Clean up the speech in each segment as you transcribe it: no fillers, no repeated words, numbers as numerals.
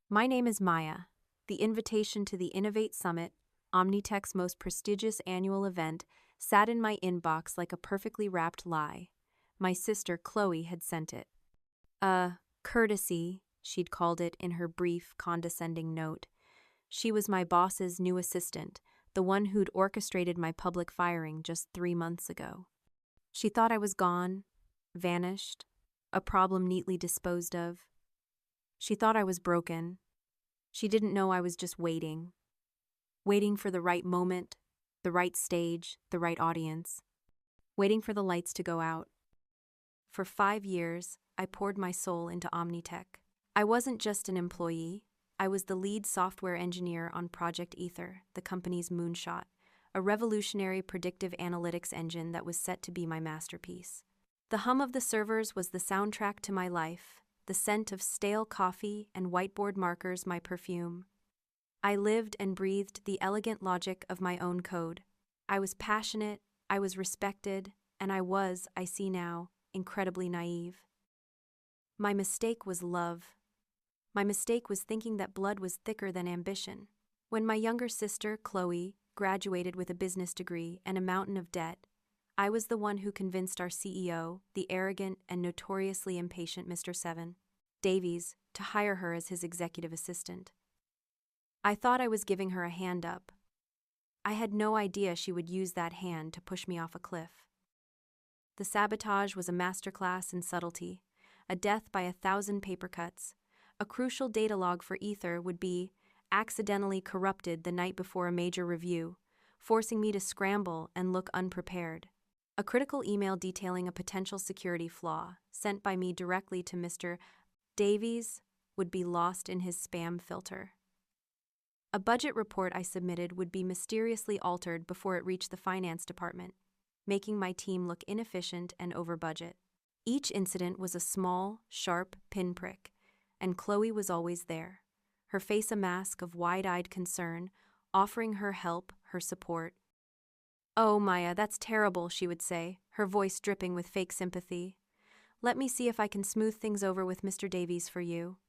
My name is Maya. The invitation to the Innovate Summit, Omnitech's most prestigious annual event, sat in my inbox like a perfectly wrapped lie. My sister Chloe had sent it. A courtesy, she'd called it in her brief, condescending note. She was my boss's new assistant, the one who'd orchestrated my public firing just 3 months ago. She thought I was gone, vanished, a problem neatly disposed of. She thought I was broken. She didn't know I was just waiting for the right moment, the right stage, the right audience, waiting for the lights to go out. For 5 years, I poured my soul into Omnitech. I wasn't just an employee, I was the lead software engineer on Project Ether, the company's moonshot, a revolutionary predictive analytics engine that was set to be my masterpiece. The hum of the servers was the soundtrack to my life, the scent of stale coffee and whiteboard markers my perfume. I lived and breathed the elegant logic of my own code. I was passionate, I was respected, and I see now, incredibly naive. My mistake was love. My mistake was thinking that blood was thicker than ambition. When my younger sister, Chloe, graduated with a business degree and a mountain of debt, I was the one who convinced our CEO, the arrogant and notoriously impatient Mr. Seven Davies, to hire her as his executive assistant. I thought I was giving her a hand up. I had no idea she would use that hand to push me off a cliff. The sabotage was a masterclass in subtlety, a death by 1,000 paper cuts. A crucial data log for Ether would be accidentally corrupted the night before a major review, forcing me to scramble and look unprepared. A critical email detailing a potential security flaw, sent by me directly to Mr. Davies, would be lost in his spam filter. A budget report I submitted would be mysteriously altered before it reached the finance department, making my team look inefficient and over budget. Each incident was a small, sharp pinprick, and Chloe was always there, her face a mask of wide-eyed concern, offering her help, her support. "Oh, Maya, that's terrible," she would say, her voice dripping with fake sympathy. "Let me see if I can smooth things over with Mr. Davies for you."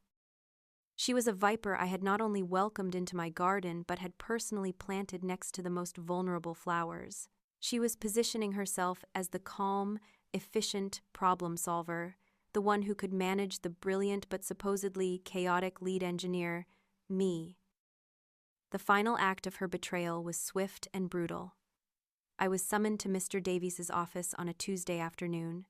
She was a viper I had not only welcomed into my garden but had personally planted next to the most vulnerable flowers. She was positioning herself as the calm, efficient problem solver, the one who could manage the brilliant but supposedly chaotic lead engineer, me. The final act of her betrayal was swift and brutal. I was summoned to Mr. Davies's office on a Tuesday afternoon.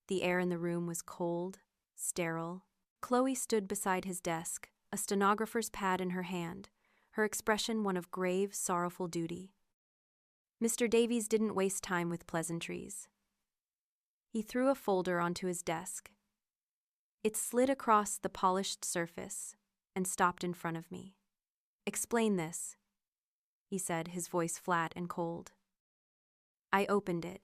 The air in the room was cold, sterile. Chloe stood beside his desk, a stenographer's pad in her hand, her expression one of grave, sorrowful duty. Mr. Davies didn't waste time with pleasantries. He threw a folder onto his desk. It slid across the polished surface and stopped in front of me. "Explain this," he said, his voice flat and cold. I opened it.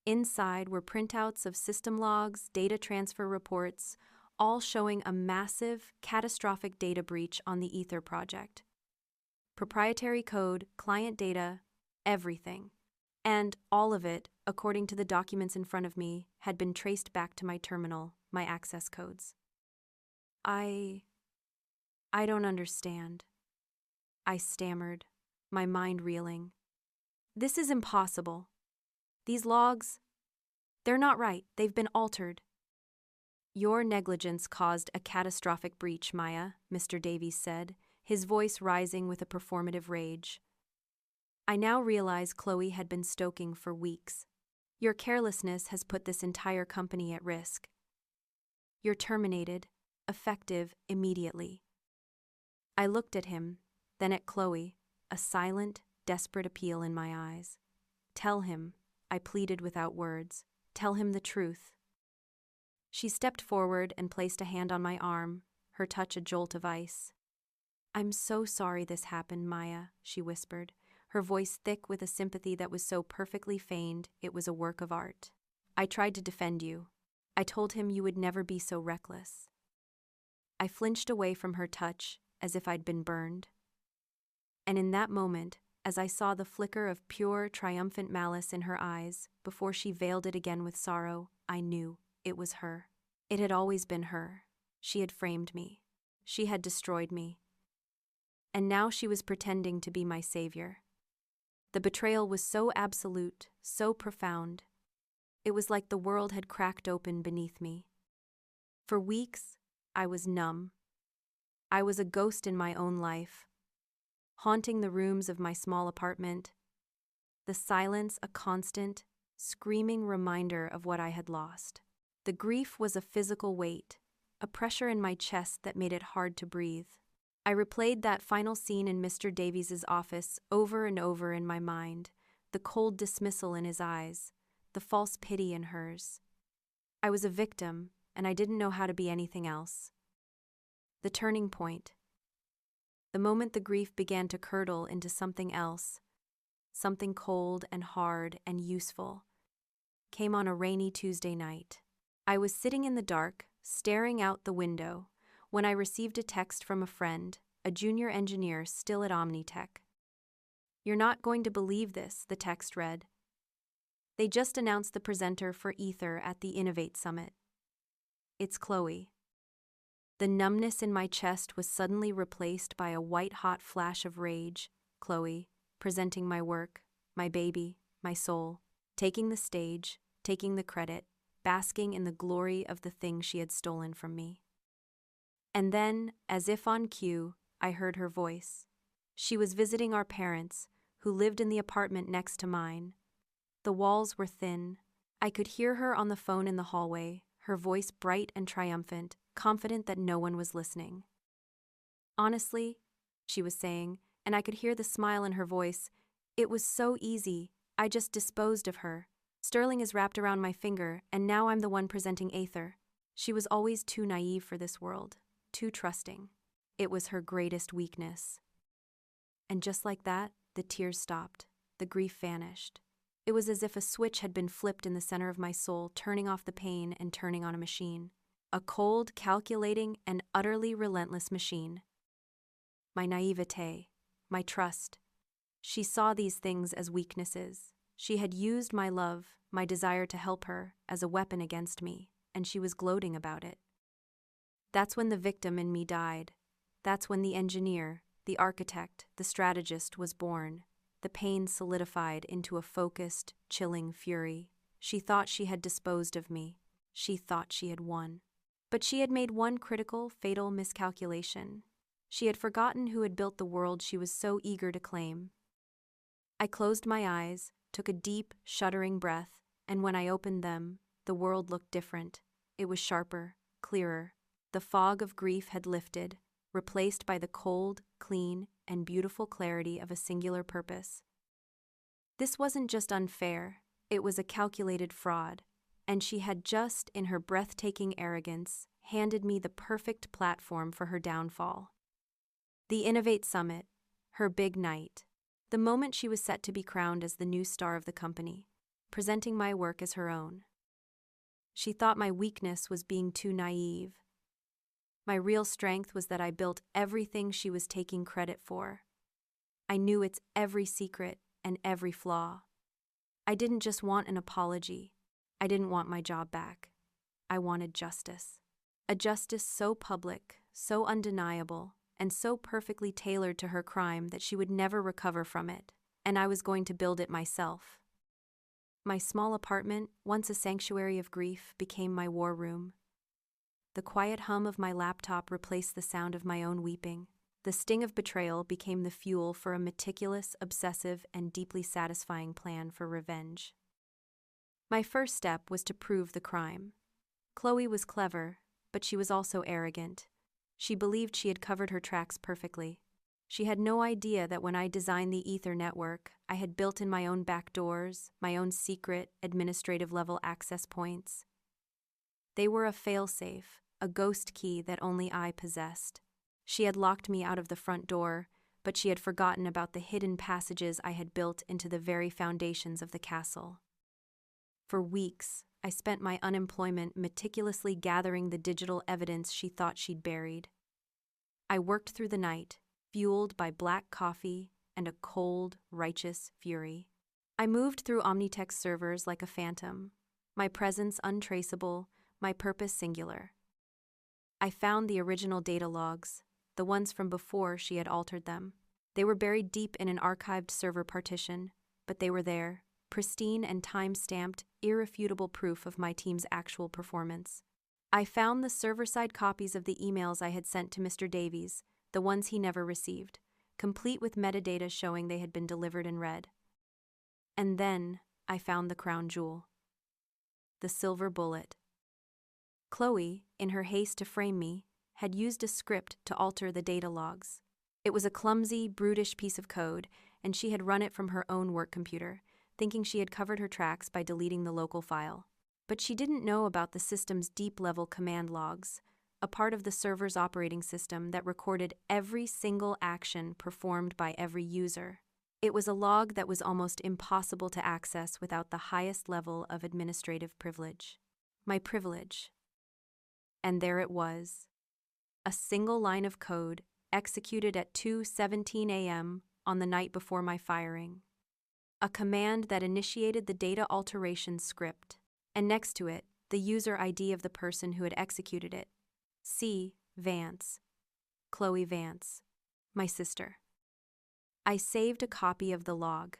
Inside were printouts of system logs, data transfer reports, all showing a massive, catastrophic data breach on the Ether project. Proprietary code, client data, everything. And all of it, according to the documents in front of me, had been traced back to my terminal, my access codes. I don't understand," I stammered, my mind reeling. "This is impossible. These logs, they're not right. They've been altered." "Your negligence caused a catastrophic breach, Maya," Mr. Davies said, his voice rising with a performative rage. I now realize Chloe had been stoking for weeks. "Your carelessness has put this entire company at risk. You're terminated, effective immediately." I looked at him, then at Chloe, a silent, desperate appeal in my eyes. "Tell him," I pleaded without words. "Tell him the truth." She stepped forward and placed a hand on my arm, her touch a jolt of ice. "I'm so sorry this happened, Maya," she whispered, her voice thick with a sympathy that was so perfectly feigned it was a work of art. "I tried to defend you. I told him you would never be so reckless." I flinched away from her touch, as if I'd been burned. And in that moment, as I saw the flicker of pure, triumphant malice in her eyes, before she veiled it again with sorrow, I knew it was her. It had always been her. She had framed me. she had destroyed me. And now she was pretending to be my savior. The betrayal was so absolute, so profound. It was like the world had cracked open beneath me. For weeks, I was numb. I was a ghost in my own life, haunting the rooms of my small apartment, the silence a constant, screaming reminder of what I had lost. The grief was a physical weight, a pressure in my chest that made it hard to breathe. I replayed that final scene in Mr. Davies's office over and over in my mind, the cold dismissal in his eyes, the false pity in hers. I was a victim, and I didn't know how to be anything else. The turning point. The moment the grief began to curdle into something else, something cold and hard and useful, came on a rainy Tuesday night. I was sitting in the dark, staring out the window, when I received a text from a friend, a junior engineer still at Omnitech. "You're not going to believe this," the text read. "They just announced the presenter for Ether at the Innovate Summit. It's Chloe." The numbness in my chest was suddenly replaced by a white-hot flash of rage. Chloe, presenting my work, my baby, my soul, taking the stage, taking the credit, basking in the glory of the thing she had stolen from me. And then, as if on cue, I heard her voice. She was visiting our parents, who lived in the apartment next to mine. The walls were thin. I could hear her on the phone in the hallway, her voice bright and triumphant, confident that no one was listening. "Honestly," she was saying, and I could hear the smile in her voice, "it was so easy, I just disposed of her. Sterling is wrapped around my finger, and now I'm the one presenting Aether." She was always too naive for this world, too trusting. It was her greatest weakness. And just like that, the tears stopped, the grief vanished. It was as if a switch had been flipped in the center of my soul, turning off the pain and turning on a machine. A cold, calculating, and utterly relentless machine. My naivete, my trust. She saw these things as weaknesses. She had used my love, my desire to help her, as a weapon against me, and she was gloating about it. That's when the victim in me died. That's when the engineer, the architect, the strategist was born. The pain solidified into a focused, chilling fury. She thought she had disposed of me. She thought she had won. But she had made one critical, fatal miscalculation. She had forgotten who had built the world she was so eager to claim. I closed my eyes, took a deep, shuddering breath, and when I opened them, the world looked different. It was sharper, clearer. The fog of grief had lifted, replaced by the cold, clean, and beautiful clarity of a singular purpose. This wasn't just unfair, it was a calculated fraud, and she had just, in her breathtaking arrogance, handed me the perfect platform for her downfall. The Innovate Summit, her big night, the moment she was set to be crowned as the new star of the company, presenting my work as her own. She thought my weakness was being too naive. My real strength was that I built everything she was taking credit for. I knew its every secret and every flaw. I didn't just want an apology. I didn't want my job back. I wanted justice. A justice so public, so undeniable, and so perfectly tailored to her crime that she would never recover from it, and I was going to build it myself. My small apartment, once a sanctuary of grief, became my war room. The quiet hum of my laptop replaced the sound of my own weeping. The sting of betrayal became the fuel for a meticulous, obsessive, and deeply satisfying plan for revenge. My first step was to prove the crime. Chloe was clever, but she was also arrogant. She believed she had covered her tracks perfectly. She had no idea that when I designed the Ether network, I had built in my own backdoors, my own secret, administrative-level access points. They were a failsafe, a ghost key that only I possessed. She had locked me out of the front door, but she had forgotten about the hidden passages I had built into the very foundations of the castle. For weeks, I spent my unemployment meticulously gathering the digital evidence she thought she'd buried. I worked through the night, fueled by black coffee and a cold, righteous fury. I moved through Omnitech's servers like a phantom, my presence untraceable, my purpose singular. I found the original data logs, the ones from before she had altered them. They were buried deep in an archived server partition, but they were there, pristine and time-stamped, irrefutable proof of my team's actual performance. I found the server-side copies of the emails I had sent to Mr. Davies, the ones he never received, complete with metadata showing they had been delivered and read. And then I found the crown jewel. The silver bullet. Chloe, in her haste to frame me, had used a script to alter the data logs. It was a clumsy, brutish piece of code, and she had run it from her own work computer, thinking she had covered her tracks by deleting the local file. But she didn't know about the system's deep-level command logs, a part of the server's operating system that recorded every single action performed by every user. It was a log that was almost impossible to access without the highest level of administrative privilege. My privilege. And there it was. A single line of code executed at 2:17 a.m. on the night before my firing. A command that initiated the data alteration script, and next to it, the user ID of the person who had executed it. C. Vance. Chloe Vance. My sister. I saved a copy of the log.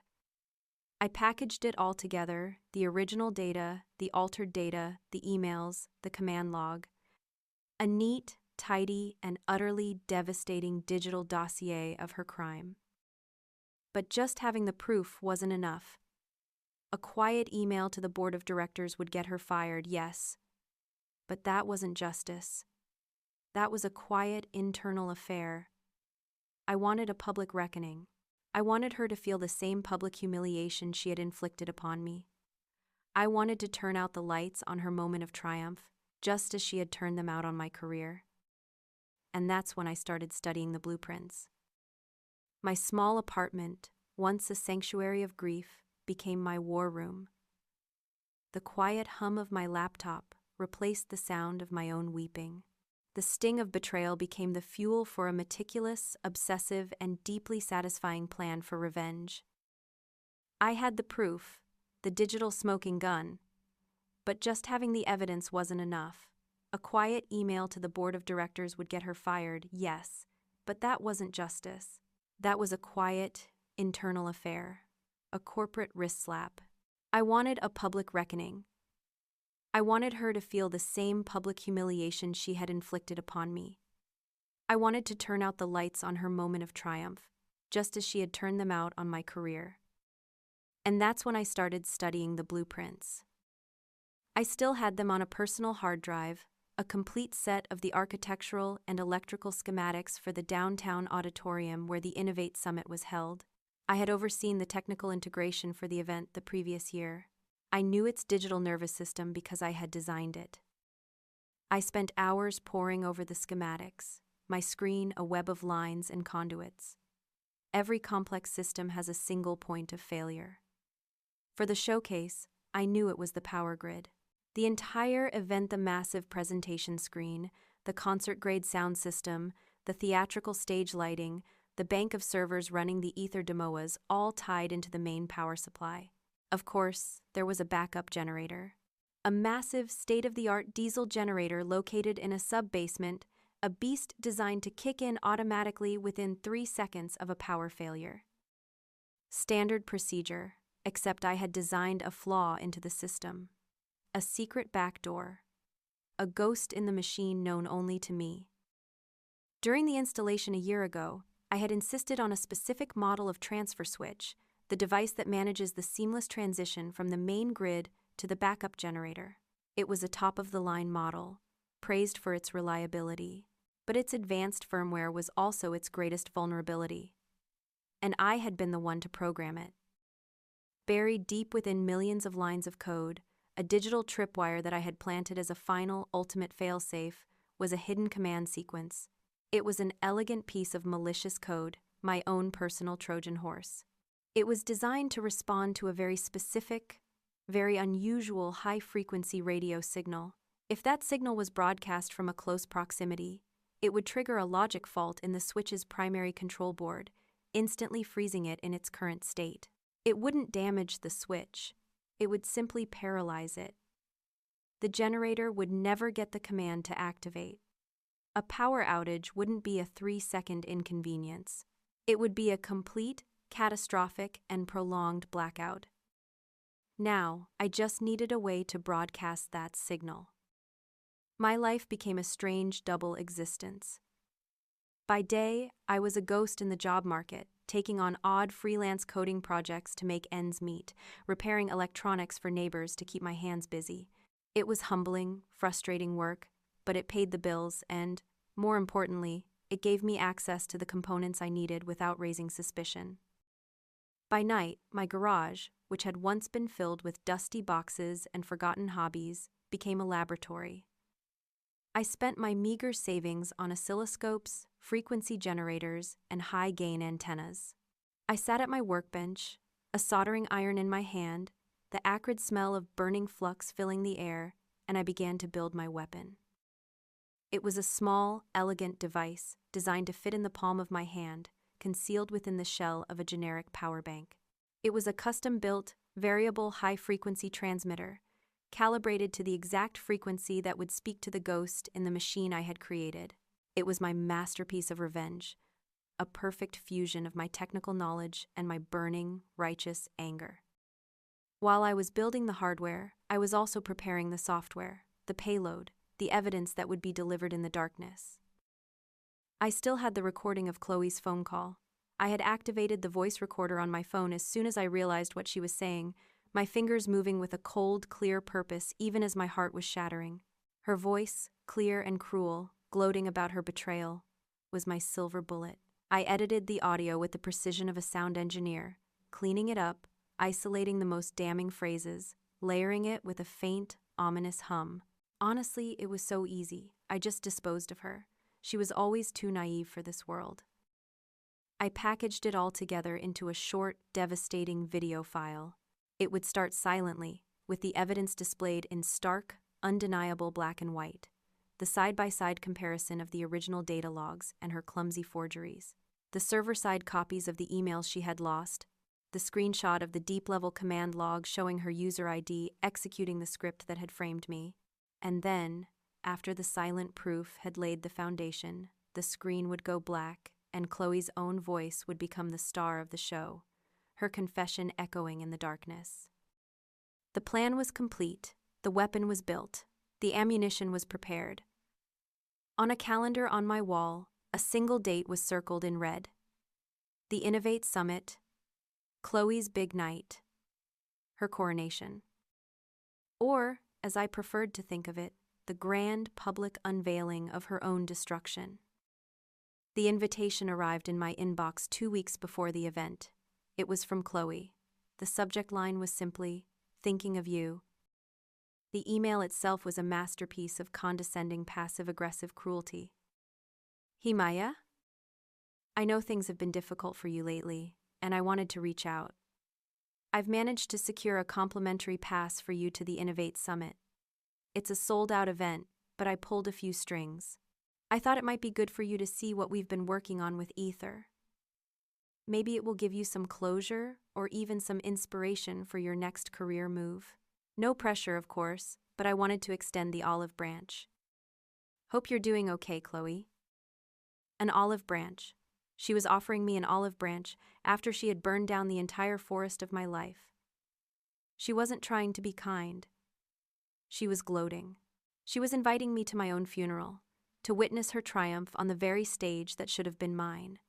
I packaged it all together, the original data, the altered data, the emails, the command log. A neat, tidy, and utterly devastating digital dossier of her crime. But just having the proof wasn't enough. A quiet email to the board of directors would get her fired, yes. But that wasn't justice. That was a quiet, internal affair. I wanted a public reckoning. I wanted her to feel the same public humiliation she had inflicted upon me. I wanted to turn out the lights on her moment of triumph, just as she had turned them out on my career. And that's when I started studying the blueprints. My small apartment, once a sanctuary of grief, became my war room. The quiet hum of my laptop replaced the sound of my own weeping. The sting of betrayal became the fuel for a meticulous, obsessive, and deeply satisfying plan for revenge. I had the proof, the digital smoking gun, but just having the evidence wasn't enough. A quiet email to the board of directors would get her fired, yes, but that wasn't justice. That was a quiet, internal affair, a corporate wrist slap. I wanted a public reckoning. I wanted her to feel the same public humiliation she had inflicted upon me. I wanted to turn out the lights on her moment of triumph, just as she had turned them out on my career. And that's when I started studying the blueprints. I still had them on a personal hard drive, a complete set of the architectural and electrical schematics for the downtown auditorium where the Innovate Summit was held. I had overseen the technical integration for the event the previous year. I knew its digital nervous system because I had designed it. I spent hours poring over the schematics, my screen a web of lines and conduits. Every complex system has a single point of failure. For the showcase, I knew it was the power grid. The entire event, the massive presentation screen, the concert-grade sound system, the theatrical stage lighting, the bank of servers running the ether demoas, all tied into the main power supply. Of course, there was a backup generator. A massive, state-of-the-art diesel generator located in a sub-basement, a beast designed to kick in automatically within 3 seconds of a power failure. Standard procedure, except I had designed a flaw into the system. A secret backdoor. A ghost in the machine known only to me. During the installation a year ago, I had insisted on a specific model of transfer switch, the device that manages the seamless transition from the main grid to the backup generator. It was a top-of-the-line model, praised for its reliability, but its advanced firmware was also its greatest vulnerability. And I had been the one to program it. Buried deep within millions of lines of code, a digital tripwire that I had planted as a final, ultimate failsafe was a hidden command sequence. It was an elegant piece of malicious code, my own personal Trojan horse. It was designed to respond to a very specific, very unusual high-frequency radio signal. If that signal was broadcast from a close proximity, it would trigger a logic fault in the switch's primary control board, instantly freezing it in its current state. It wouldn't damage the switch. It would simply paralyze it. The generator would never get the command to activate. A power outage wouldn't be a 3-second inconvenience. It would be a complete, catastrophic, and prolonged blackout. Now, I just needed a way to broadcast that signal. My life became a strange double existence. By day, I was a ghost in the job market, taking on odd freelance coding projects to make ends meet, repairing electronics for neighbors to keep my hands busy. It was humbling, frustrating work, but it paid the bills and, more importantly, it gave me access to the components I needed without raising suspicion. By night, my garage, which had once been filled with dusty boxes and forgotten hobbies, became a laboratory. I spent my meager savings on oscilloscopes, frequency generators, and high-gain antennas. I sat at my workbench, a soldering iron in my hand, the acrid smell of burning flux filling the air, and I began to build my weapon. It was a small, elegant device designed to fit in the palm of my hand, concealed within the shell of a generic power bank. It was a custom-built, variable high-frequency transmitter, calibrated to the exact frequency that would speak to the ghost in the machine I had created. It was my masterpiece of revenge, a perfect fusion of my technical knowledge and my burning, righteous anger. While I was building the hardware, I was also preparing the software, the payload, the evidence that would be delivered in the darkness. I still had the recording of Chloe's phone call. I had activated the voice recorder on my phone as soon as I realized what she was saying, my fingers moving with a cold, clear purpose even as my heart was shattering. Her voice, clear and cruel, gloating about her betrayal, was my silver bullet. I edited the audio with the precision of a sound engineer, cleaning it up, isolating the most damning phrases, layering it with a faint, ominous hum. Honestly, it was so easy. I just disposed of her. She was always too naive for this world. I packaged it all together into a short, devastating video file. It would start silently, with the evidence displayed in stark, undeniable black and white, the side-by-side comparison of the original data logs and her clumsy forgeries, the server-side copies of the emails she had lost, the screenshot of the deep-level command log showing her user ID executing the script that had framed me. And then, after the silent proof had laid the foundation, the screen would go black, and Chloe's own voice would become the star of the show, her confession echoing in the darkness. The plan was complete, the weapon was built, the ammunition was prepared. On a calendar on my wall, a single date was circled in red. The Innovate Summit, Chloe's big night, her coronation. Or, as I preferred to think of it, the grand public unveiling of her own destruction. The invitation arrived in my inbox 2 weeks before the event. It was from Chloe. The subject line was simply, "Thinking of you." The email itself was a masterpiece of condescending passive-aggressive cruelty. "Himaya? I know things have been difficult for you lately, and I wanted to reach out. I've managed to secure a complimentary pass for you to the Innovate Summit. It's a sold-out event, but I pulled a few strings. I thought it might be good for you to see what we've been working on with Ether. Maybe it will give you some closure or even some inspiration for your next career move. No pressure, of course, but I wanted to extend the olive branch. Hope you're doing okay, Chloe." An olive branch. She was offering me an olive branch after she had burned down the entire forest of my life. She wasn't trying to be kind. She was gloating. She was inviting me to my own funeral, to witness her triumph on the very stage that should have been mine.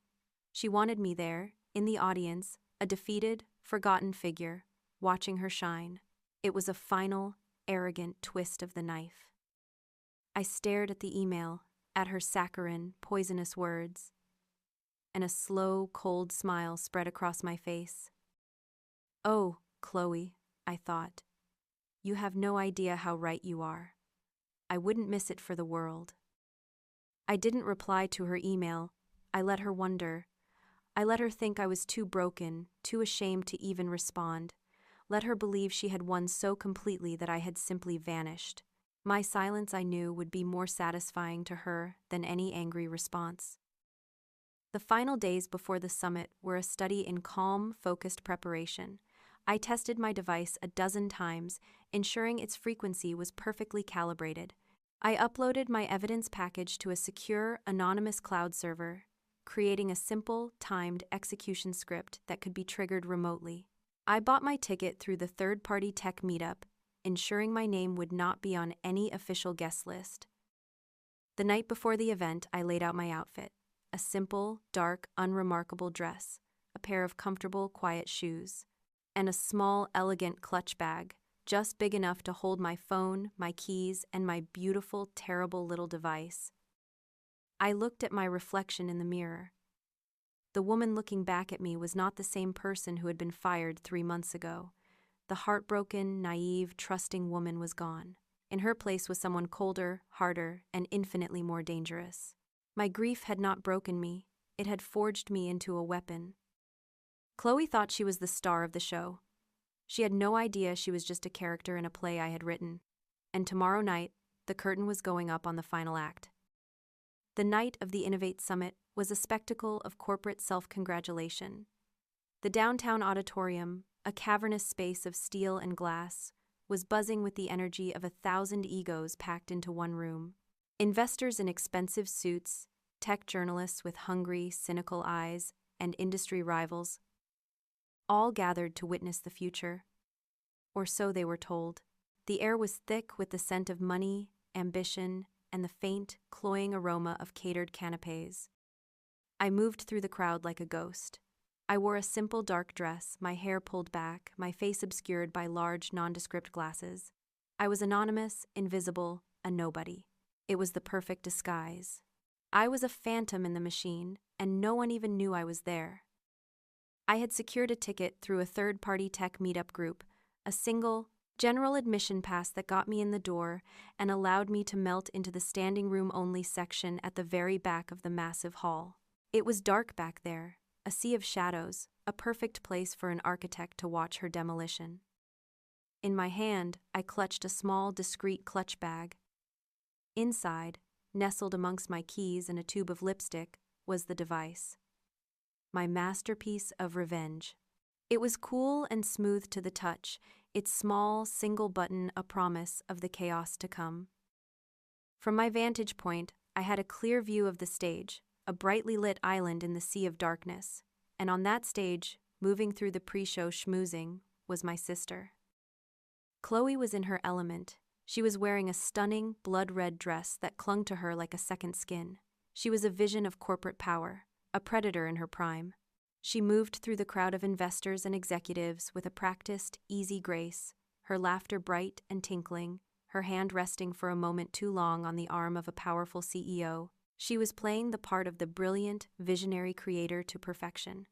She wanted me there, in the audience, a defeated, forgotten figure, watching her shine. It was a final, arrogant twist of the knife. I stared at the email, at her saccharine, poisonous words, and a slow, cold smile spread across my face. "Oh, Chloe," I thought, "you have no idea how right you are. I wouldn't miss it for the world." I didn't reply to her email. I let her wonder. I let her think I was too broken, too ashamed to even respond. Let her believe she had won so completely that I had simply vanished. My silence, I knew, would be more satisfying to her than any angry response. The final days before the summit were a study in calm, focused preparation. I tested my device a dozen times, ensuring its frequency was perfectly calibrated. I uploaded my evidence package to a secure, anonymous cloud server, creating a simple, timed execution script that could be triggered remotely. I bought my ticket through the third-party tech meetup, ensuring my name would not be on any official guest list. The night before the event, I laid out my outfit: a simple, dark, unremarkable dress, a pair of comfortable, quiet shoes, and a small, elegant clutch bag, just big enough to hold my phone, my keys, and my beautiful, terrible little device. I looked at my reflection in the mirror. The woman looking back at me was not the same person who had been fired 3 months ago. The heartbroken, naive, trusting woman was gone. In her place was someone colder, harder, and infinitely more dangerous. My grief had not broken me, it had forged me into a weapon. Chloe thought she was the star of the show. She had no idea she was just a character in a play I had written. And tomorrow night, the curtain was going up on the final act. The night of the Innovate Summit was a spectacle of corporate self-congratulation. The downtown auditorium, a cavernous space of steel and glass, was buzzing with the energy of 1,000 egos packed into one room. Investors in expensive suits, tech journalists with hungry, cynical eyes, and industry rivals, all gathered to witness the future. Or so they were told. The air was thick with the scent of money, ambition, and the faint, cloying aroma of catered canapés. I moved through the crowd like a ghost. I wore a simple dark dress, my hair pulled back, my face obscured by large, nondescript glasses. I was anonymous, invisible, a nobody. It was the perfect disguise. I was a phantom in the machine, and no one even knew I was there. I had secured a ticket through a third-party tech meetup group, a single, general admission pass that got me in the door and allowed me to melt into the standing room only section at the very back of the massive hall. It was dark back there, a sea of shadows, a perfect place for an architect to watch her demolition. In my hand, I clutched a small, discreet clutch bag. Inside, nestled amongst my keys and a tube of lipstick, was the device. My masterpiece of revenge. It was cool and smooth to the touch, its small, single button a promise of the chaos to come. From my vantage point, I had a clear view of the stage, a brightly lit island in the sea of darkness, and on that stage, moving through the pre-show schmoozing, was my sister. Chloe was in her element. She was wearing a stunning, blood-red dress that clung to her like a second skin. She was a vision of corporate power, a predator in her prime. She moved through the crowd of investors and executives with a practiced, easy grace, her laughter bright and tinkling, her hand resting for a moment too long on the arm of a powerful CEO. She was playing the part of the brilliant, visionary creator to perfection.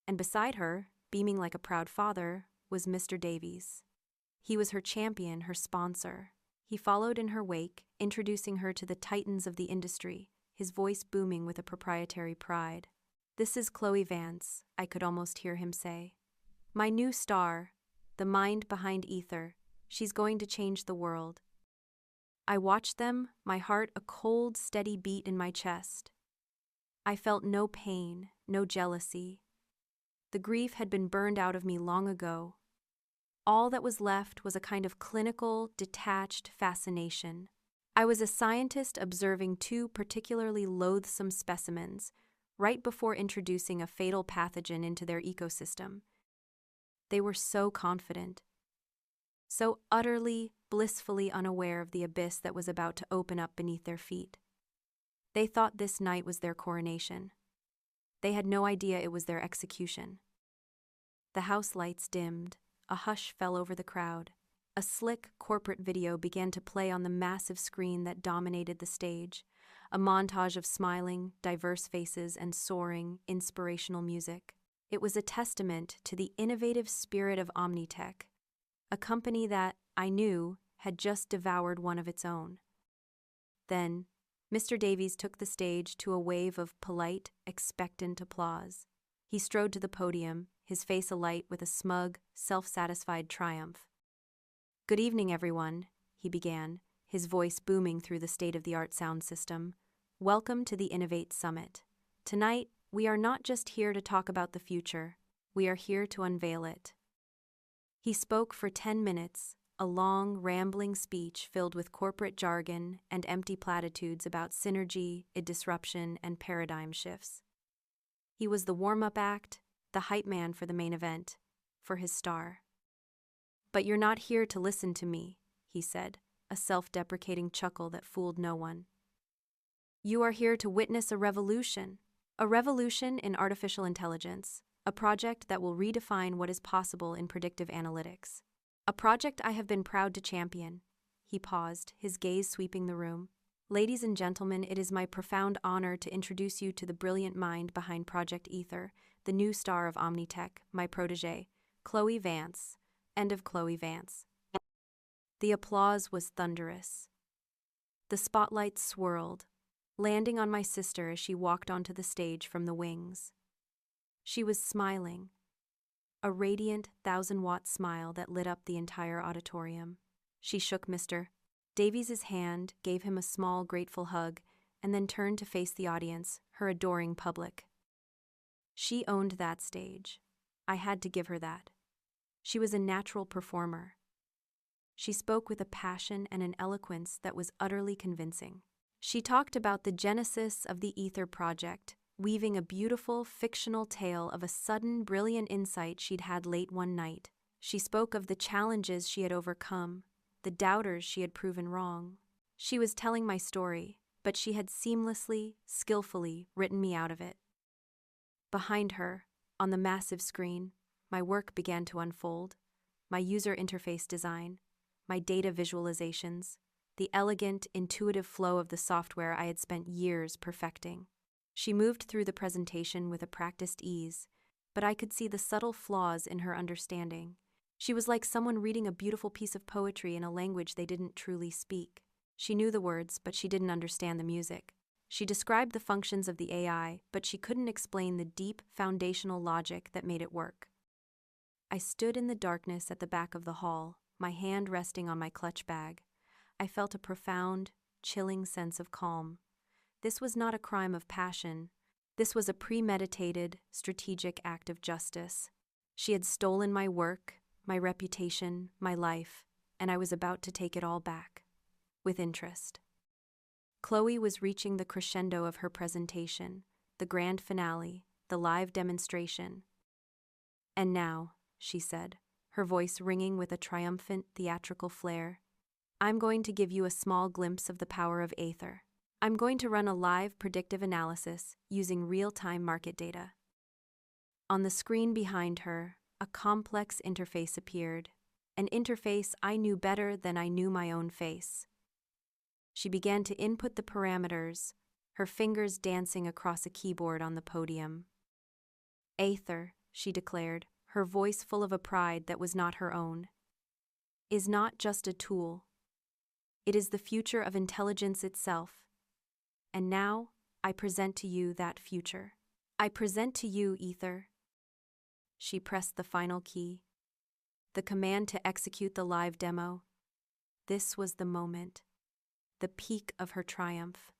And beside her, beaming like a proud father, was Mr. Davies. He was her champion, her sponsor. He followed in her wake, introducing her to the titans of the industry, his voice booming with a proprietary pride. "This is Chloe Vance," I could almost hear him say. "My new star, the mind behind Ether. She's going to change the world." I watched them, my heart a cold, steady beat in my chest. I felt no pain, no jealousy. The grief had been burned out of me long ago. All that was left was a kind of clinical, detached fascination. I was a scientist observing two particularly loathsome specimens right before introducing a fatal pathogen into their ecosystem. They were so confident, so utterly, blissfully unaware of the abyss that was about to open up beneath their feet. They thought this night was their coronation. They had no idea it was their execution. The house lights dimmed. A hush fell over the crowd. A slick corporate video began to play on the massive screen that dominated the stage, a montage of smiling, diverse faces and soaring, inspirational music. It was a testament to the innovative spirit of Omnitech, a company that, I knew, had just devoured one of its own. Then, Mr. Davies took the stage to a wave of polite, expectant applause. He strode to the podium, his face alight with a smug, self-satisfied triumph. "Good evening, everyone," he began, his voice booming through the state-of-the-art sound system. "Welcome to the Innovate Summit. Tonight, we are not just here to talk about the future, we are here to unveil it." He spoke for 10 minutes, a long, rambling speech filled with corporate jargon and empty platitudes about synergy, disruption, and paradigm shifts. He was the warm-up act, the hype man for the main event, for his star. "But you're not here to listen to me," he said, a self-deprecating chuckle that fooled no one. "You are here to witness a revolution in artificial intelligence, a project that will redefine what is possible in predictive analytics. A project I have been proud to champion." He paused, his gaze sweeping the room. "Ladies and gentlemen, it is my profound honor to introduce you to the brilliant mind behind Project Ether, the new star of Omnitech, my protégé, Chloe Vance." End of Chloe Vance. The applause was thunderous. The spotlight swirled, landing on my sister as she walked onto the stage from the wings. She was smiling, a radiant 1,000-watt smile that lit up the entire auditorium. She shook Mr. Davies's hand, gave him a small, grateful hug, and then turned to face the audience, her adoring public. She owned that stage. I had to give her that. She was a natural performer. She spoke with a passion and an eloquence that was utterly convincing. She talked about the genesis of the Ether project, weaving a beautiful, fictional tale of a sudden, brilliant insight she'd had late one night. She spoke of the challenges she had overcome, the doubters she had proven wrong. She was telling my story, but she had seamlessly, skillfully written me out of it. Behind her, on the massive screen, my work began to unfold, my user interface design, my data visualizations, the elegant, intuitive flow of the software I had spent years perfecting. She moved through the presentation with a practiced ease, but I could see the subtle flaws in her understanding. She was like someone reading a beautiful piece of poetry in a language they didn't truly speak. She knew the words, but she didn't understand the music. She described the functions of the AI, but she couldn't explain the deep, foundational logic that made it work. I stood in the darkness at the back of the hall, my hand resting on my clutch bag. I felt a profound, chilling sense of calm. This was not a crime of passion. This was a premeditated, strategic act of justice. She had stolen my work, my reputation, my life, and I was about to take it all back. With interest. Chloe was reaching the crescendo of her presentation, the grand finale, the live demonstration. "And now," she said, her voice ringing with a triumphant, theatrical flair, "I'm going to give you a small glimpse of the power of Ether. I'm going to run a live predictive analysis using real-time market data." On the screen behind her, a complex interface appeared, an interface I knew better than I knew my own face. She began to input the parameters, her fingers dancing across a keyboard on the podium. "Ether," she declared, her voice full of a pride that was not her own, "is not just a tool. It is the future of intelligence itself. And now, I present to you that future. I present to you, Ether." She pressed the final key, the command to execute the live demo. This was the moment, the peak of her triumph,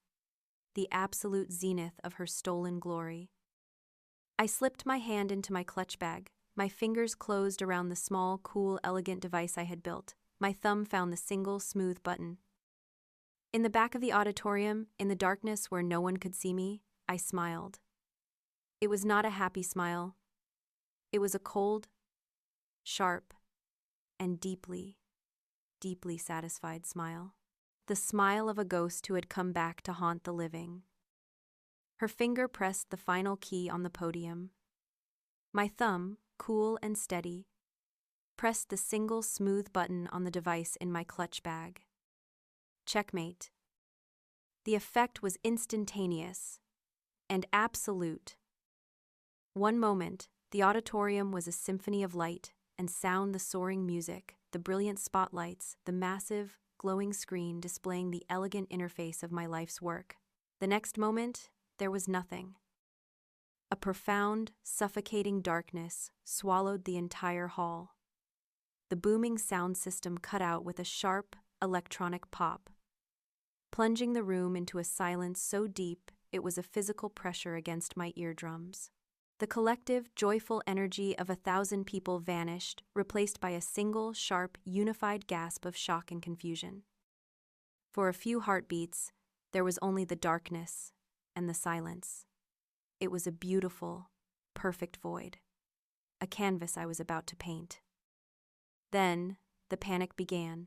the absolute zenith of her stolen glory. I slipped my hand into my clutch bag, my fingers closed around the small, cool, elegant device I had built. My thumb found the single, smooth button. In the back of the auditorium, in the darkness where no one could see me, I smiled. It was not a happy smile. It was a cold, sharp, and deeply, deeply satisfied smile. The smile of a ghost who had come back to haunt the living. Her finger pressed the final key on the podium. My thumb, cool and steady, pressed the single smooth button on the device in my clutch bag. Checkmate. The effect was instantaneous and absolute. One moment, the auditorium was a symphony of light and sound, the soaring music, the brilliant spotlights, the massive, glowing screen displaying the elegant interface of my life's work. The next moment, there was nothing. A profound, suffocating darkness swallowed the entire hall. The booming sound system cut out with a sharp, electronic pop, plunging the room into a silence so deep it was a physical pressure against my eardrums. The collective, joyful energy of 1,000 people vanished, replaced by a single, sharp, unified gasp of shock and confusion. For a few heartbeats, there was only the darkness and the silence. It was a beautiful, perfect void, a canvas I was about to paint. Then, the panic began.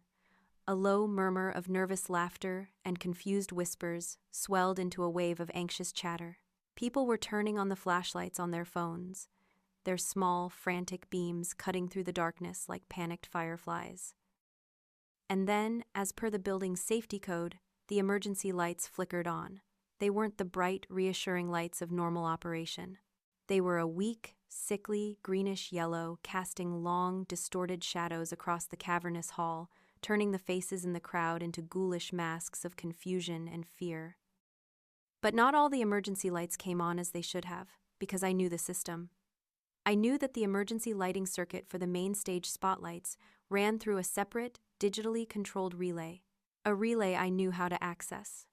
A low murmur of nervous laughter and confused whispers swelled into a wave of anxious chatter. People were turning on the flashlights on their phones, their small, frantic beams cutting through the darkness like panicked fireflies. And then, as per the building's safety code, the emergency lights flickered on. They weren't the bright, reassuring lights of normal operation. They were a weak, sickly, greenish yellow, casting long, distorted shadows across the cavernous hall, turning the faces in the crowd into ghoulish masks of confusion and fear. But not all the emergency lights came on as they should have, because I knew the system. I knew that the emergency lighting circuit for the main stage spotlights ran through a separate, digitally controlled relay, a relay I knew how to access.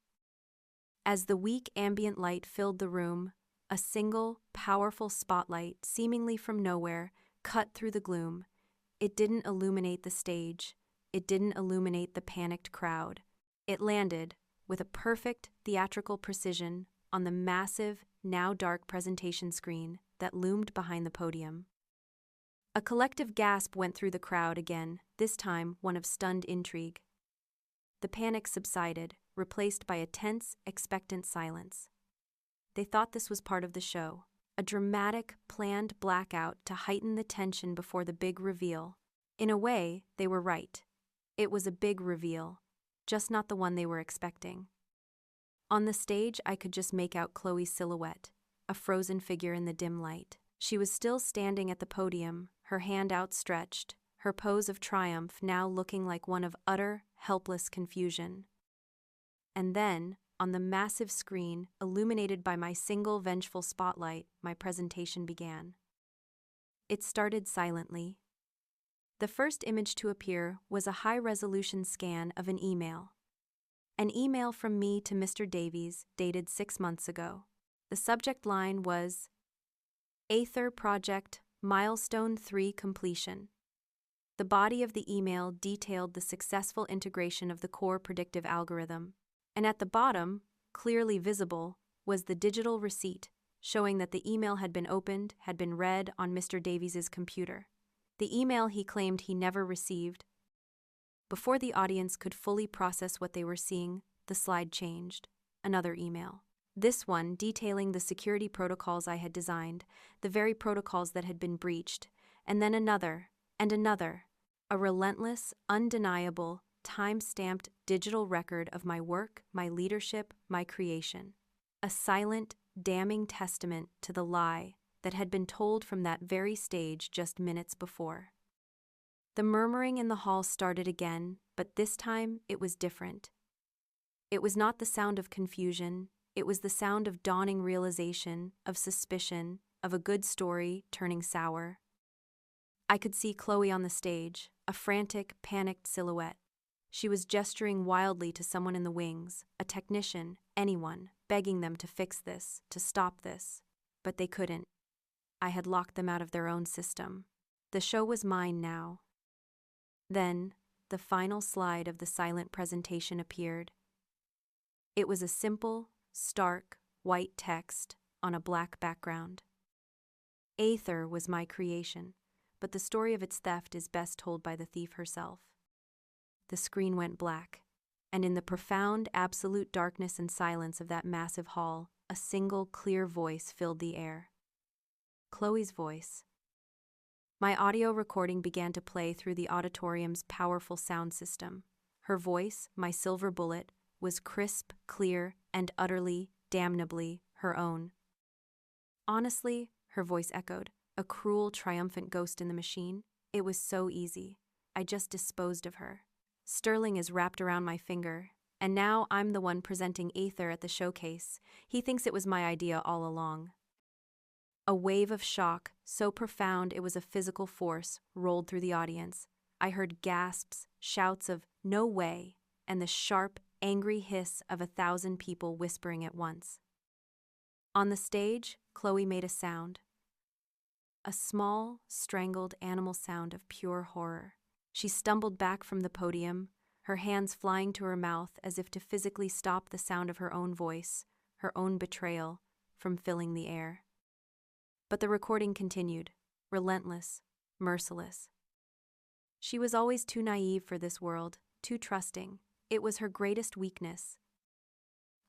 As the weak ambient light filled the room, a single, powerful spotlight, seemingly from nowhere, cut through the gloom. It didn't illuminate the stage. It didn't illuminate the panicked crowd. It landed, with a perfect theatrical precision, on the massive, now dark presentation screen that loomed behind the podium. A collective gasp went through the crowd again, this time one of stunned intrigue. The panic subsided, replaced by a tense, expectant silence. They thought this was part of the show, a dramatic, planned blackout to heighten the tension before the big reveal. In a way, they were right. It was a big reveal, just not the one they were expecting. On the stage, I could just make out Chloe's silhouette, a frozen figure in the dim light. She was still standing at the podium, her hand outstretched, her pose of triumph now looking like one of utter, helpless confusion. And then, on the massive screen, illuminated by my single vengeful spotlight, my presentation began. It started silently. The first image to appear was a high-resolution scan of an email. An email from me to Mr. Davies, dated 6 months ago. The subject line was, Aether Project, Milestone 3 Completion. The body of the email detailed the successful integration of the core predictive algorithm, and at the bottom, clearly visible, was the digital receipt, showing that the email had been opened, had been read on Mr. Davies's computer. The email he claimed he never received. Before the audience could fully process what they were seeing, the slide changed. Another email. This one detailing the security protocols I had designed, the very protocols that had been breached, and then another, and another. A relentless, undeniable, time-stamped digital record of my work, my leadership, my creation. A silent, damning testament to the lie that had been told from that very stage just minutes before. The murmuring in the hall started again, but this time it was different. It was not the sound of confusion, it was the sound of dawning realization, of suspicion, of a good story turning sour. I could see Chloe on the stage, a frantic, panicked silhouette. She was gesturing wildly to someone in the wings, a technician, anyone, begging them to fix this, to stop this. But they couldn't. I had locked them out of their own system. The show was mine now. Then, the final slide of the silent presentation appeared. It was a simple, stark, white text on a black background. Aether was my creation, but the story of its theft is best told by the thief herself. The screen went black, and in the profound, absolute darkness and silence of that massive hall, a single, clear voice filled the air. Chloe's voice. My audio recording began to play through the auditorium's powerful sound system. Her voice, my silver bullet, was crisp, clear, and utterly, damnably, her own. Honestly, her voice echoed, a cruel, triumphant ghost in the machine. It was so easy. I just disposed of her. Sterling is wrapped around my finger, and now I'm the one presenting Aether at the showcase. He thinks it was my idea all along. A wave of shock, so profound it was a physical force, rolled through the audience. I heard gasps, shouts of, "No way," and the sharp, angry hiss of 1,000 people whispering at once. On the stage, Chloe made a sound, a small, strangled animal sound of pure horror. She stumbled back from the podium, her hands flying to her mouth as if to physically stop the sound of her own voice, her own betrayal, from filling the air. But the recording continued, relentless, merciless. She was always too naive for this world, too trusting. It was her greatest weakness.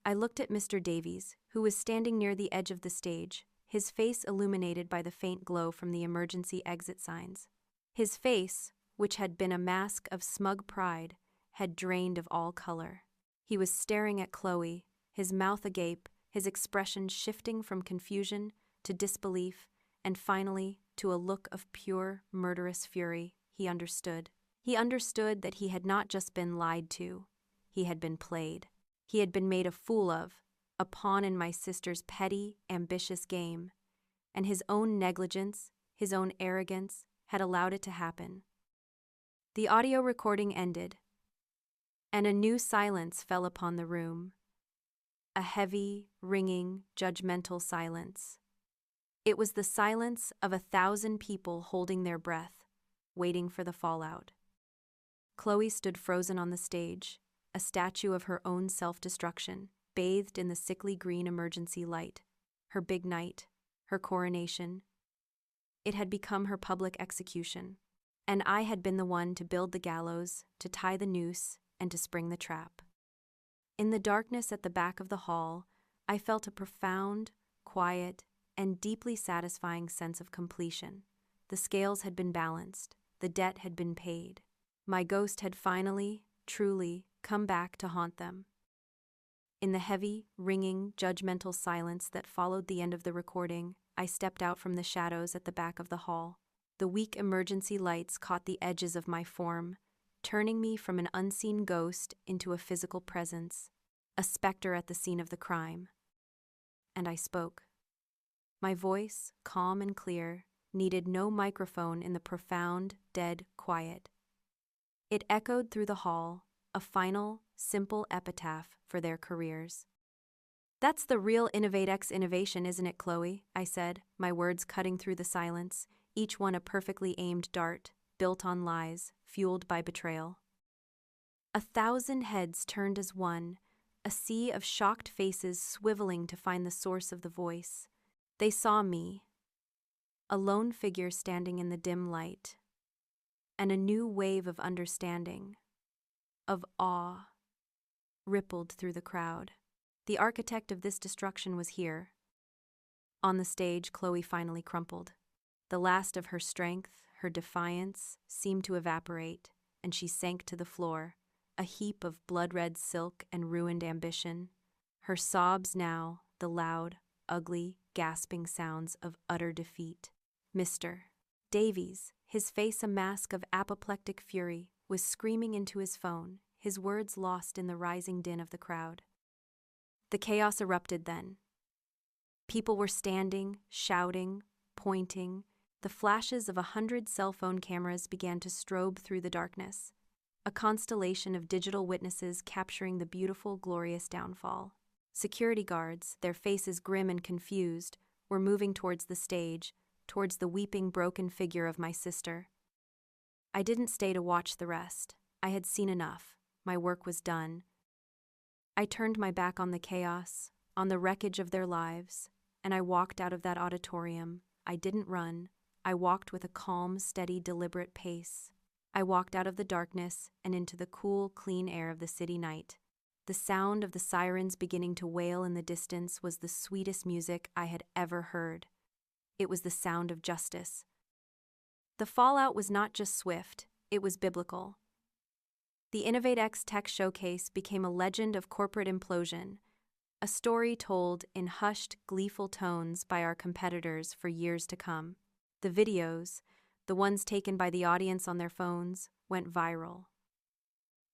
I looked at Mr. Davies, who was standing near the edge of the stage, his face illuminated by the faint glow from the emergency exit signs. His face, which had been a mask of smug pride, had drained of all color. He was staring at Chloe, his mouth agape, his expression shifting from confusion to disbelief, and finally to a look of pure, murderous fury. He understood. He understood that he had not just been lied to, he had been played. He had been made a fool of, a pawn in my sister's petty, ambitious game, and his own negligence, his own arrogance, had allowed it to happen. The audio recording ended, and a new silence fell upon the room. A heavy, ringing, judgmental silence. It was the silence of 1,000 people holding their breath, waiting for the fallout. Chloe stood frozen on the stage, a statue of her own self-destruction, bathed in the sickly green emergency light. Her big night, her coronation. It had become her public execution, and I had been the one to build the gallows, to tie the noose, and to spring the trap. In the darkness at the back of the hall, I felt a profound, quiet, and deeply satisfying sense of completion. The scales had been balanced, the debt had been paid. My ghost had finally, truly, come back to haunt them. In the heavy, ringing, judgmental silence that followed the end of the recording, I stepped out from the shadows at the back of the hall. The weak emergency lights caught the edges of my form, turning me from an unseen ghost into a physical presence, a specter at the scene of the crime. And I spoke. My voice, calm and clear, needed no microphone in the profound, dead quiet. It echoed through the hall, a final, simple epitaph for their careers. "That's the real InnovateX innovation, isn't it, Chloe?" I said, my words cutting through the silence, each one a perfectly aimed dart, built on lies, fueled by betrayal. 1,000 heads turned as one, a sea of shocked faces swiveling to find the source of the voice. They saw me, a lone figure standing in the dim light, and a new wave of understanding, of awe, rippled through the crowd. The architect of this destruction was here. On the stage, Chloe finally crumpled. The last of her strength, her defiance, seemed to evaporate, and she sank to the floor, a heap of blood-red silk and ruined ambition. Her sobs now, the loud, ugly, gasping sounds of utter defeat. Mr. Davies, his face a mask of apoplectic fury, was screaming into his phone, his words lost in the rising din of the crowd. The chaos erupted then. People were standing, shouting, pointing. The flashes of 100 cell phone cameras began to strobe through the darkness, a constellation of digital witnesses capturing the beautiful, glorious downfall. Security guards, their faces grim and confused, were moving towards the stage, towards the weeping, broken figure of my sister. I didn't stay to watch the rest. I had seen enough. My work was done. I turned my back on the chaos, on the wreckage of their lives, and I walked out of that auditorium. I didn't run. I walked with a calm, steady, deliberate pace. I walked out of the darkness and into the cool, clean air of the city night. The sound of the sirens beginning to wail in the distance was the sweetest music I had ever heard. It was the sound of justice. The fallout was not just swift, it was biblical. The InnovateX Tech Showcase became a legend of corporate implosion, a story told in hushed, gleeful tones by our competitors for years to come. The videos, the ones taken by the audience on their phones, went viral.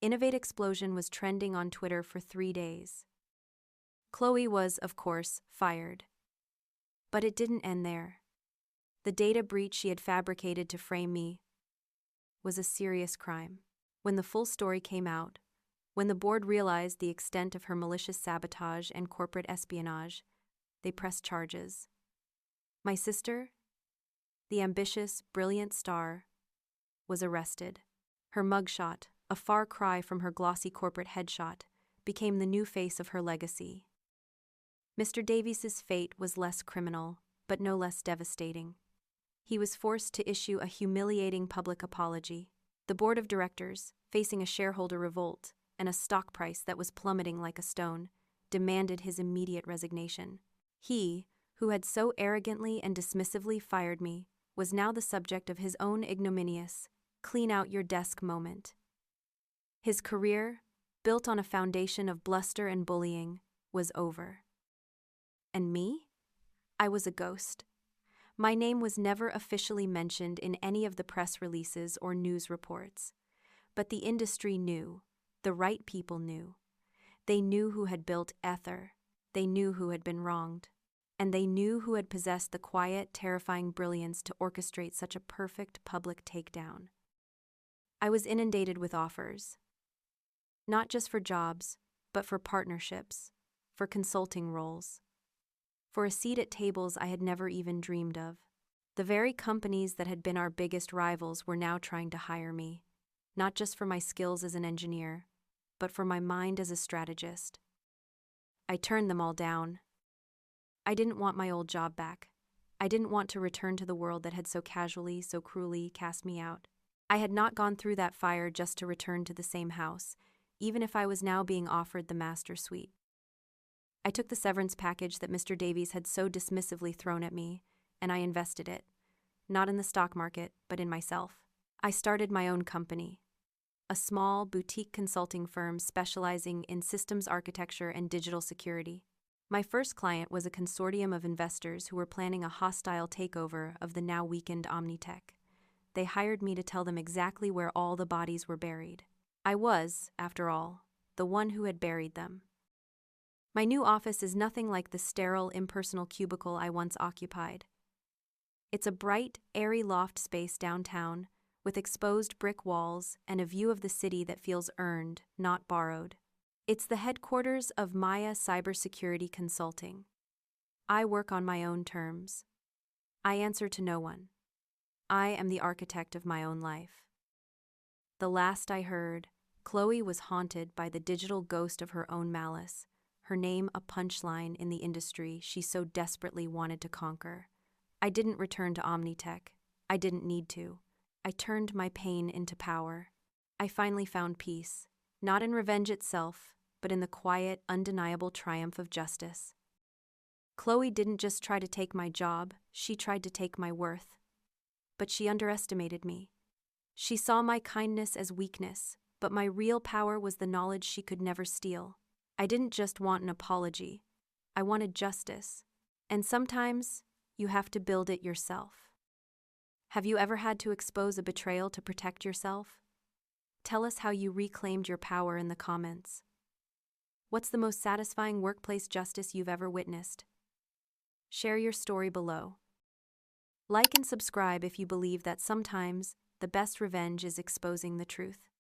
Innovate Explosion was trending on Twitter for 3 days. Chloe was, of course, fired. But it didn't end there. The data breach she had fabricated to frame me was a serious crime. When the full story came out, when the board realized the extent of her malicious sabotage and corporate espionage, they pressed charges. My sister? the ambitious, brilliant star, was arrested. Her mugshot, a far cry from her glossy corporate headshot, became the new face of her legacy. Mr. Davies's fate was less criminal, but no less devastating. He was forced to issue a humiliating public apology. The board of directors, facing a shareholder revolt and a stock price that was plummeting like a stone, demanded his immediate resignation. He, who had so arrogantly and dismissively fired me, was now the subject of his own ignominious, clean out your desk moment. His career, built on a foundation of bluster and bullying, was over. And me? I was a ghost. My name was never officially mentioned in any of the press releases or news reports. But the industry knew. The right people knew. They knew who had built Ether. They knew who had been wronged. And they knew who had possessed the quiet, terrifying brilliance to orchestrate such a perfect public takedown. I was inundated with offers. Not just for jobs, but for partnerships, for consulting roles, for a seat at tables I had never even dreamed of. The very companies that had been our biggest rivals were now trying to hire me, not just for my skills as an engineer, but for my mind as a strategist. I turned them all down. I didn't want my old job back. I didn't want to return to the world that had so casually, so cruelly cast me out. I had not gone through that fire just to return to the same house, even if I was now being offered the master suite. I took the severance package that Mr. Davies had so dismissively thrown at me, and I invested it, not in the stock market, but in myself. I started my own company, a small boutique consulting firm specializing in systems architecture and digital security. My first client was a consortium of investors who were planning a hostile takeover of the now weakened Omnitech. They hired me to tell them exactly where all the bodies were buried. I was, after all, the one who had buried them. My new office is nothing like the sterile, impersonal cubicle I once occupied. It's a bright, airy loft space downtown, with exposed brick walls and a view of the city that feels earned, not borrowed. It's the headquarters of Maya Cybersecurity Consulting. I work on my own terms. I answer to no one. I am the architect of my own life. The last I heard, Chloe was haunted by the digital ghost of her own malice, her name a punchline in the industry she so desperately wanted to conquer. I didn't return to Omnitech. I didn't need to. I turned my pain into power. I finally found peace, not in revenge itself, but in the quiet, undeniable triumph of justice. Chloe didn't just try to take my job, she tried to take my worth. But she underestimated me. She saw my kindness as weakness, but my real power was the knowledge she could never steal. I didn't just want an apology. I wanted justice. And sometimes, you have to build it yourself. Have you ever had to expose a betrayal to protect yourself? Tell us how you reclaimed your power in the comments. What's the most satisfying workplace justice you've ever witnessed? Share your story below. Like and subscribe if you believe that sometimes the best revenge is exposing the truth.